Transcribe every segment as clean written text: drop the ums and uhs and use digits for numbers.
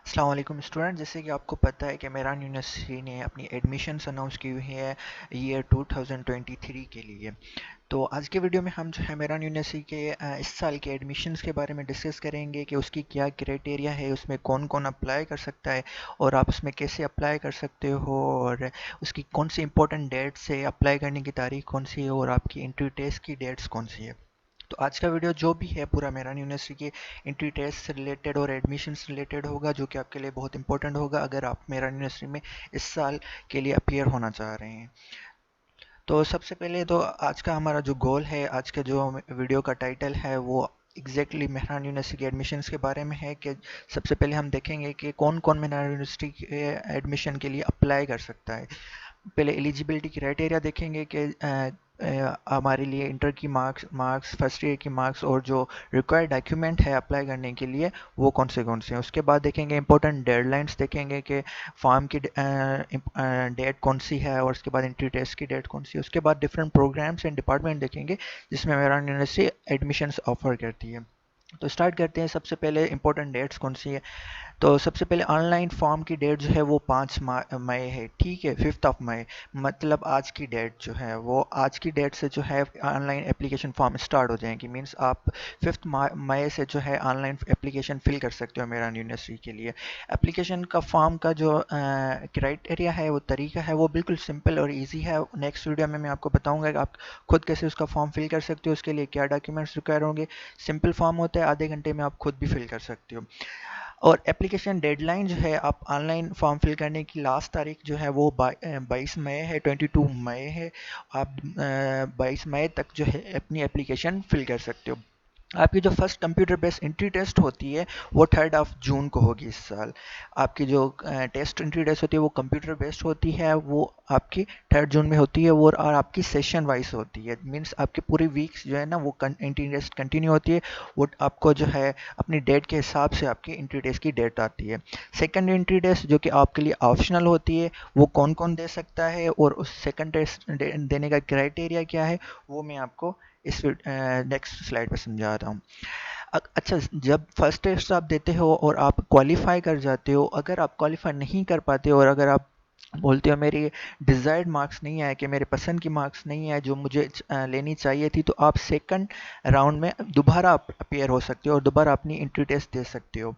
अस्सलाम वालेकुम स्टूडेंट। जैसे कि आपको पता है कि मेरान यूनिवर्सिटी ने अपनी एडमिशन्स अनाउंस की हुई है ईयर 2023 के लिए। तो आज के वीडियो में हम जो है मेरान यूनिवर्सिटी के इस साल के एडमिशन्स के बारे में डिस्कस करेंगे कि उसकी क्या क्राइटेरिया है, उसमें कौन कौन अप्लाई कर सकता है और आप उसमें कैसे अप्लाई कर सकते हो, और उसकी कौन सी इंपॉर्टेंट डेट्स है, अप्लाई करने की तारीख कौन सी है और आपकी इंट्री टेस्ट की डेट्स कौन सी है। तो आज का वीडियो जो भी है पूरा मेरान यूनिवर्सिटी के एंट्री टेस्ट से रिलेटेड और एडमिशन्स रिलेटेड होगा, जो कि आपके लिए बहुत इंपॉर्टेंट होगा अगर आप मेरान यूनिवर्सिटी में इस साल के लिए अपीयर होना चाह रहे हैं। तो सबसे पहले तो आज का हमारा जो गोल है, आज का जो वीडियो का टाइटल है वो एग्जैक्टली मेहरान यूनिवर्सिटी के एडमिशन्स के बारे में है कि सबसे पहले हम देखेंगे कि कौन कौन मेहरान यूनिवर्सिटी के एडमिशन के लिए अप्लाई कर सकता है। पहले एलिजिबिलिटी क्राइटेरिया देखेंगे कि हमारे लिए इंटर की मार्क्स मार्क्स फर्स्ट ईयर की मार्क्स और जो रिक्वायर्ड डॉक्यूमेंट है अप्लाई करने के लिए वो कौन से हैं। उसके बाद देखेंगे इंपॉर्टेंट डेडलाइंस, देखेंगे कि फॉर्म की डेट कौन सी है और उसके बाद एंट्री टेस्ट की डेट कौन सी है। उसके बाद डिफरेंट प्रोग्राम्स एंड डिपार्टमेंट देखेंगे जिसमें मेरा यूनिवर्सिटी एडमिशन्स ऑफर करती है। तो स्टार्ट करते हैं। सबसे पहले इंपॉर्टेंट डेट्स कौन सी है। तो सबसे पहले ऑनलाइन फॉर्म की डेट जो है वो 5 मई है, ठीक है, 5 मई। मतलब आज की डेट जो है वो आज की डेट से जो है ऑनलाइन एप्लीकेशन फॉर्म स्टार्ट हो जाएंगी। मींस आप 5 मई से जो है ऑनलाइन एप्लीकेशन फिल कर सकते हो मेरा यूनिवर्सिटी के लिए। एप्लीकेशन का फॉर्म का जो क्राइटेरिया है, वो तरीका है, वो बिल्कुल सिंपल और ईजी है। नेक्स्ट वीडियो में मैं आपको बताऊंगा कि आप खुद कैसे उसका फॉर्म फिल कर सकते हो, उसके लिए क्या डॉक्यूमेंट्स रिक्वायर होंगे। सिंपल फॉर्म होता है, आधे घंटे में आप खुद भी फिल कर सकते हो। और एप्लीकेशन डेडलाइन जो है, आप ऑनलाइन फॉर्म फिल करने की लास्ट तारीख जो है वो 22 मई है, 22 मई है। आप 22 मई तक जो है अपनी एप्लीकेशन फिल कर सकते हो। आपकी जो first computer based entry test होती है वो 3 जून को होगी इस साल। आपकी जो टेस्ट एंट्री टेस्ट होती है वो कंप्यूटर बेस्ड होती है, वो आपकी 3 जून में होती है। और आपकी सेशन वाइज होती है। मींस आपकी पूरी वीक्स जो है ना वो एंट्री टेस्ट कंटिन्यू होती है। वो आपको जो है अपनी डेट के हिसाब से आपकी एंट्री टेस्ट की डेट आती है। सेकंड एंट्री टेस्ट जो कि आपके लिए ऑप्शनल होती है, वो कौन कौन दे सकता है और उस सेकंड टेस्ट देने का क्राइटेरिया क्या है, वो मैं आपको इस नेक्स्ट स्लाइड पे समझा रहा हूँ। अच्छा, जब फर्स्ट टेस्ट आप देते हो और आप क्वालिफाई कर जाते हो, अगर आप क्वालिफाई नहीं कर पाते हो और अगर आप बोलते हो मेरी डिज़ायर्ड मार्क्स नहीं आए, कि मेरे पसंद की मार्क्स नहीं आए जो मुझे लेनी चाहिए थी, तो आप सेकंड राउंड में दोबारा अपेयर हो सकते हो और दोबारा अपनी एंट्री टेस्ट दे सकते हो।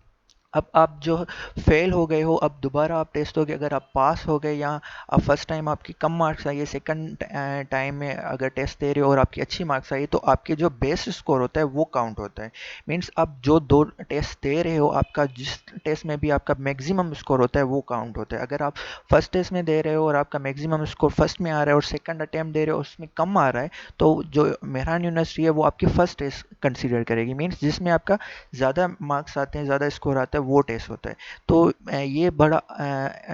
अब आप जो फेल हो गए हो, अब दोबारा आप टेस्ट दोगे। अगर आप पास हो गए या अब फर्स्ट टाइम आपकी कम मार्क्स आई है, सेकंड टाइम में अगर टेस्ट दे रहे हो और आपकी अच्छी मार्क्स आई है, तो आपके जो बेस स्कोर होता है वो काउंट होता है। मीन्स आप जो दो टेस्ट दे रहे हो, आपका जिस टेस्ट में भी आपका मैक्सिमम स्कोर होता है वो काउंट होता है। अगर आप फर्स्ट टेस्ट में दे रहे हो और आपका मैक्सिमम स्कोर फर्स्ट में आ रहा है और सेकंड अटैम्प्ट दे रहे हो उसमें कम आ रहा है, तो जो मेहरान यूनिवर्सिटी है वो आपकी फर्स्ट टेस्ट कंसीडर करेगी। मीन्स जिसमें आपका ज़्यादा मार्क्स आते हैं, ज़्यादा स्कोर आता है, वो टेस्ट होता है। तो ये बड़ा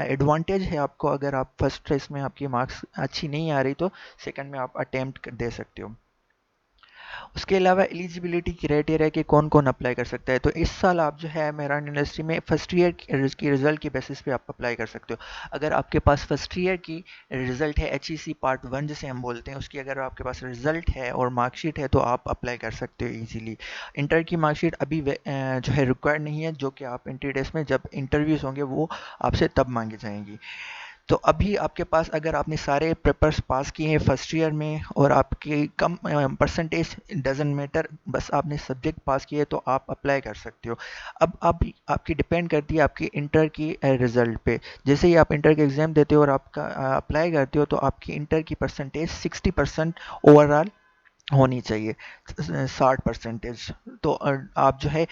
एडवांटेज है आपको। अगर आप फर्स्ट टेस्ट में आपकी मार्क्स अच्छी नहीं आ रही तो सेकंड में आप अटेम्प्ट दे सकते हो। उसके अलावा एलिजिबिलिटी क्राइटेरिया के कौन कौन अप्लाई कर सकता है। तो इस साल आप जो है मेहरान यूनिवर्सिटी में फर्स्ट ईयर की रिजल्ट के बेसिस पे आप अप्लाई कर सकते हो। अगर आपके पास फर्स्ट ईयर की रिजल्ट है, HEC पार्ट 1 जिसे हम बोलते हैं, उसकी अगर आपके पास रिजल्ट है और मार्कशीट है तो आप अप्लाई कर सकते हो ईजिली। इंटर की मार्कशीट अभी जो है रिक्वायर्ड नहीं है, जो कि आप इंटर टेस्ट में जब इंटरव्यूज़ होंगे वो आपसे तब मांगी जाएंगी। तो अभी आपके पास अगर आपने सारे पेपर्स पास किए हैं फर्स्ट ईयर में और आपकी कम परसेंटेज डजेंट मैटर, बस आपने सब्जेक्ट पास किए तो आप अप्लाई कर सकते हो। अब आपकी डिपेंड करती है आपकी इंटर की रिजल्ट पे। जैसे ही आप इंटर के एग्ज़ाम देते हो और आपका अप्लाई करते हो तो आपकी इंटर की परसेंटेज 60% ओवरऑल होनी चाहिए, 60%। तो आप जो है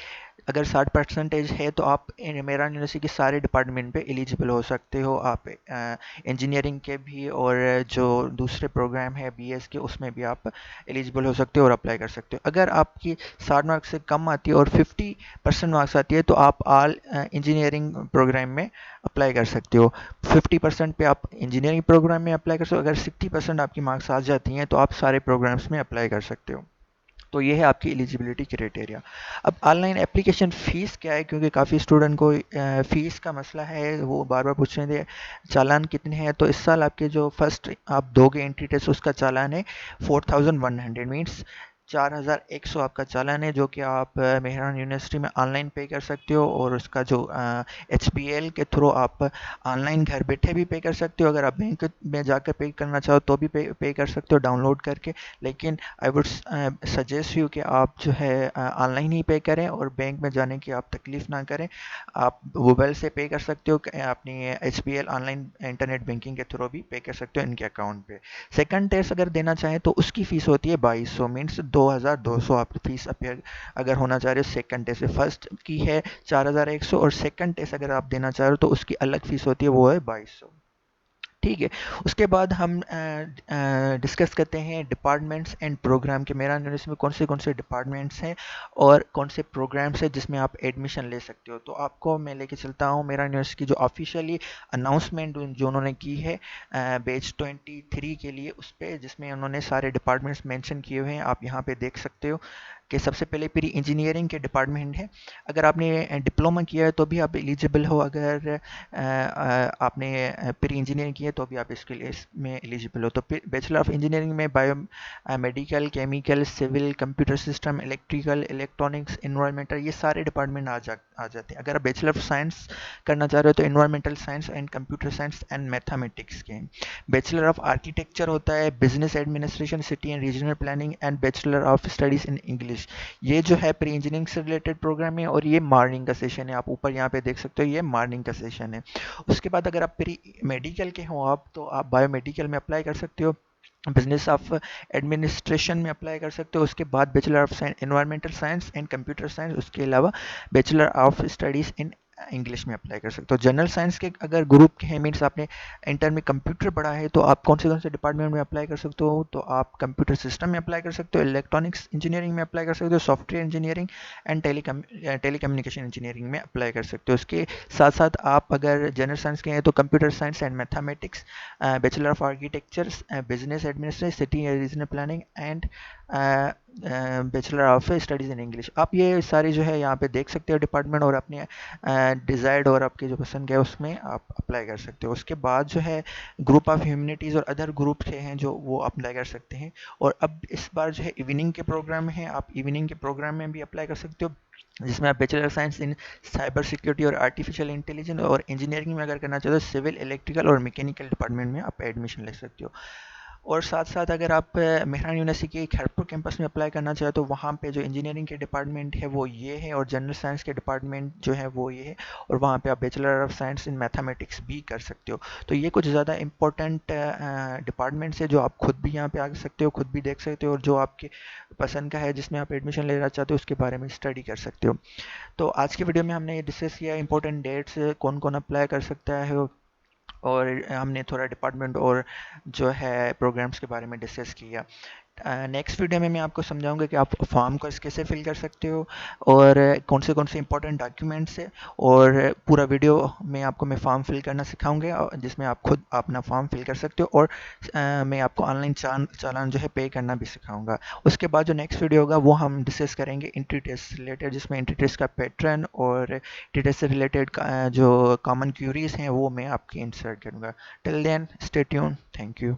अगर 60% है तो आप मेरा यूनिवर्सिटी के सारे डिपार्टमेंट पे एलिजिबल हो सकते हो। आप इंजीनियरिंग के भी और जो दूसरे प्रोग्राम है BS के, उसमें भी आप एलिजिबल हो सकते हो और अप्लाई कर सकते हो। अगर आपकी 60 मार्क्स से कम आती है और 50% मार्क्स आती है तो आप ऑल इंजीनियरिंग प्रोग्राम में अप्लाई कर सकते हो। 50% पे आप इंजीनियरिंग प्रोग्राम में अप्लाई कर सकते हो। अगर 60% आपकी मार्क्स आ जाती हैं तो आप सारे प्रोग्राम्स में अप्लाई कर सकते हो। तो ये है आपकी एलिजिबिलिटी क्राइटेरिया। अब ऑनलाइन एप्लीकेशन फ़ीस क्या है, क्योंकि काफ़ी स्टूडेंट को फ़ीस का मसला है, वो बार बार पूछ रहे थे चालान कितने हैं। तो इस साल आपके जो फर्स्ट आप दोगे एंट्री टेस्ट उसका चालान है 4100। मीन्स 4100 आपका चालान है, जो कि आप मेहरान यूनिवर्सिटी में ऑनलाइन पे कर सकते हो। और उसका जो HBL के थ्रू आप ऑनलाइन घर बैठे भी पे कर सकते हो। अगर आप बैंक में जाकर पे करना चाहो तो भी पे कर सकते हो डाउनलोड करके। लेकिन आई वुड सजेस्ट यू कि आप जो है ऑनलाइन ही पे करें और बैंक में जाने की आप तकलीफ़ ना करें। आप मोबाइल से पे कर सकते हो, अपनी HBL ऑनलाइन इंटरनेट बैंकिंग के थ्रू भी पे कर सकते हो इनके अकाउंट पे। सेकंड टेस्ट अगर देना चाहें तो उसकी फ़ीस होती है 2200, मीन्स 2200 आप फीस अपेयर अगर होना चाह रहे हो सेकंड टेस्ट से। फर्स्ट की है 4100 और सेकंड टेस्ट अगर आप देना चाह रहे हो तो उसकी अलग फ़ीस होती है, वो है 2200। ठीक है। उसके बाद हम डिस्कस करते हैं डिपार्टमेंट्स एंड प्रोग्राम के मेरा यूनिवर्सिटी में कौन से डिपार्टमेंट्स हैं और कौन से प्रोग्राम्स हैं जिसमें आप एडमिशन ले सकते हो। तो आपको मैं लेके चलता हूँ मेरा यूनिवर्सिटी की जो ऑफिशियली अनाउंसमेंट जो उन्होंने की है बैच 23 के लिए, उस पर जिसमें उन्होंने सारे डिपार्टमेंट्स मेंशन किए हुए हैं। आप यहाँ पे देख सकते हो कि सबसे पहले प्री इंजीनियरिंग के डिपार्टमेंट है। अगर आपने डिप्लोमा किया है तो भी आप एलिजिबल हो। अगर आपने प्री इंजीनियरिंग की है तो भी आप इसके लिए इसमें एलिजिबल हो। तो बैचलर ऑफ इंजीनियरिंग में biomedical, chemical, civil, computer system, electrical, electronics, environmental, ये सारे डिपार्टमेंट आ जाते हैं। अगर आप बैचलर ऑफ साइंस करना चाह रहे हो तो environmental science and computer science and mathematics के। बैचलर ऑफ आर्किटेक्चर होता है business administration, city and regional planning and bachelor of studies in English. ये जो है प्री इंजीनियरिंग से रिलेटेड प्रोग्राम है और ये मॉर्निंग का सेशन है। आप ऊपर यहाँ पे देख सकते हो, ये मॉर्निंग का सेशन है। उसके बाद अगर आप प्री मेडिकल के हो आप तो आप बायोमेडिकल में अप्लाई कर सकते हो, बिजनेस ऑफ एडमिनिस्ट्रेशन में अप्लाई कर सकते हो। उसके बाद bachelor of science environmental science and computer science, उसके अलावा bachelor of studies in English में अप्लाई कर सकते हो। जनरल साइंस के अगर ग्रुप के हैं, मीन्स आपने इंटर में कंप्यूटर पढ़ा है, तो आप कौन से डिपार्टमेंट में अप्लाई कर सकते हो। तो आप कंप्यूटर सिस्टम में अप्लाई कर सकते हो, इलेक्ट्रॉनिक्स इंजीनियरिंग में अप्लाई कर सकते हो, software engineering and telecommunication engineering में अप्लाई कर सकते हो। उसके साथ साथ आप अगर जनरल साइंस के हैं तो computer science and mathematics, bachelor of architecture, business administration, city and regional planning and bachelor of studies in English. आप ये सारी जो है यहाँ पे देख सकते हो डिपार्टमेंट और अपने डिज़ायर्ड और आपके जो पसंद है उसमें आप अप्लाई कर सकते हो। उसके बाद जो है ग्रुप ऑफ ह्यूमैनिटीज़ और अदर ग्रुप के हैं जो वो अप्लाई कर सकते हैं। और अब इस बार जो है इवनिंग के प्रोग्राम हैं, आप इवनिंग के प्रोग्राम में भी अप्लाई कर सकते हो, जिसमें आप बैचलर साइंस इन साइबर सिक्योरिटी और आर्टिफिशियल इंटेलिजेंस और इंजीनियरिंग में अगर करना चाहते हो सिविल, इलेक्ट्रिकल और मैकेनिकल डिपार्टमेंट में आप एडमिशन ले सकते हो। और साथ साथ अगर आप मेहरान यूनिवर्सिटी के खैरपुर कैंपस में अप्लाई करना चाहे तो वहाँ पे जो इंजीनियरिंग के डिपार्टमेंट है वो ये है और जनरल साइंस के डिपार्टमेंट जो है वो ये है। और वहाँ पे आप bachelor of science in mathematics भी कर सकते हो। तो ये कुछ ज़्यादा इंपॉर्टेंट डिपार्टमेंट्स है जो आप खुद भी यहाँ पे आ सकते हो, खुद भी देख सकते हो, और जो आपके पसंद का है जिसमें आप एडमिशन लेना चाहते हो उसके बारे में स्टडी कर सकते हो। तो आज की वीडियो में हमने ये डिस्कस किया इंपॉर्टेंट डेट्स, कौन कौन अप्लाई कर सकता है, और हमने थोड़ा डिपार्टमेंट और जो है प्रोग्राम्स के बारे में डिस्कस किया। नेक्स्ट वीडियो में मैं आपको समझाऊंगा कि आप फॉर्म को कैसे फिल कर सकते हो और कौन से इंपॉर्टेंट डॉक्यूमेंट्स है। और पूरा वीडियो में आपको मैं फॉर्म फिल करना सिखाऊंगा जिसमें आप खुद अपना फॉर्म फिल कर सकते हो। और मैं आपको ऑनलाइन चालान जो है पे करना भी सिखाऊंगा। उसके बाद जो नेक्स्ट वीडियो होगा वो हम डिस्कस करेंगे एंट्री टेस्ट से रिलेटेड, जिसमें एंट्री टेस्ट का पैटर्न और एंट्री टेस्ट से रिलेटेड जो कॉमन क्यूरीज हैं वो मैं आपकी इंसर्ट करूँगा। Till then stay tune, thank you.